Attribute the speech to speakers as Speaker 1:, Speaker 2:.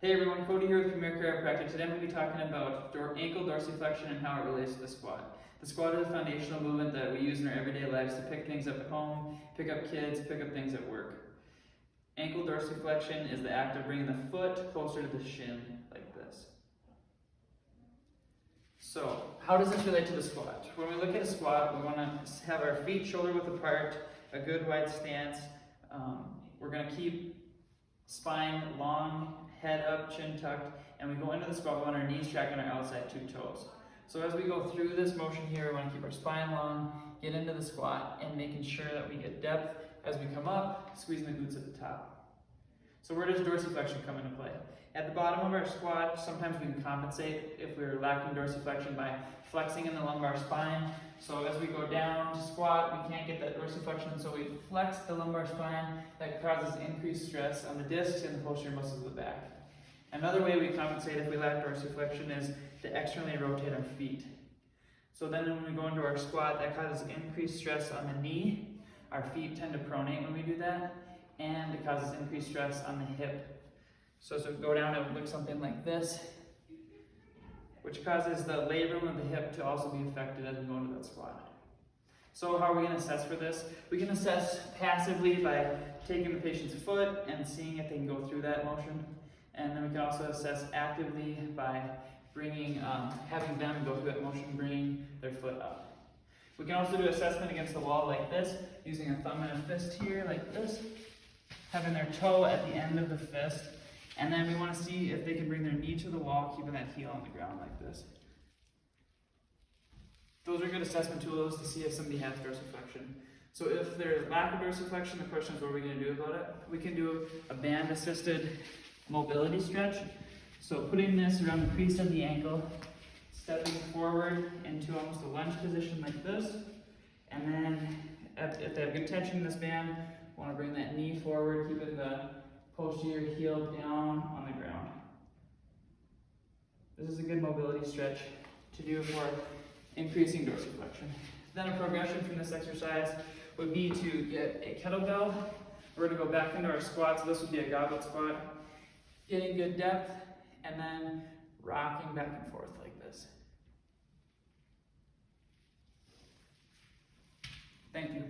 Speaker 1: Hey everyone, Cody here with Premier Chiropractic. Today I'm going to be talking about ankle dorsiflexion and how it relates to the squat. The squat is a foundational movement that we use in our everyday lives to pick things up at home, pick up kids, pick up things at work. Ankle dorsiflexion is the act of bringing the foot closer to the shin, like this. So, how does this relate to the squat? When we look at a squat, we want to have our feet shoulder width apart, a good wide stance. We're going to keep spine long, head up, chin tucked, and we go into the squat, we want our knees tracking our outside two toes. So as we go through this motion here, we want to keep our spine long, get into the squat, and making sure that we get depth as we come up, squeezing the glutes at the top. So where does dorsiflexion come into play? At the bottom of our squat, sometimes we can compensate if we're lacking dorsiflexion by flexing in the lumbar spine. So as we go down to squat, we can't get that dorsiflexion, so we flex the lumbar spine. That causes increased stress on the discs and the posterior muscles of the back. Another way we compensate if we lack dorsiflexion is to externally rotate our feet. So then when we go into our squat, that causes increased stress on the knee. Our feet tend to pronate when we do that, and it causes increased stress on the hip. So as we go down, it would look something like this, which causes the labrum of the hip to also be affected as we go into that squat. So how are we going to assess for this? We can assess passively by taking the patient's foot and seeing if they can go through that motion. And then we can also assess actively by having them go through that motion, bringing their foot up. We can also do assessment against the wall like this, using a thumb and a fist here like this, having their toe at the end of the fist, and then we want to see if they can bring their knee to the wall, keeping that heel on the ground like this. Those are good assessment tools to see if somebody has dorsiflexion. So if there's lack of dorsiflexion, the question is what are we going to do about it? We can do a band-assisted mobility stretch. So putting this around the crease of the ankle, stepping forward into almost a lunge position like this, and then if they have good tension in this band, want to bring that knee forward, keeping the posterior heel down on the ground. This is a good mobility stretch to do for increasing dorsiflexion. Then a progression from this exercise would be to get a kettlebell. We're going to go back into our squat, so this would be a goblet squat. Getting good depth, and then rocking back and forth like this. Thank you.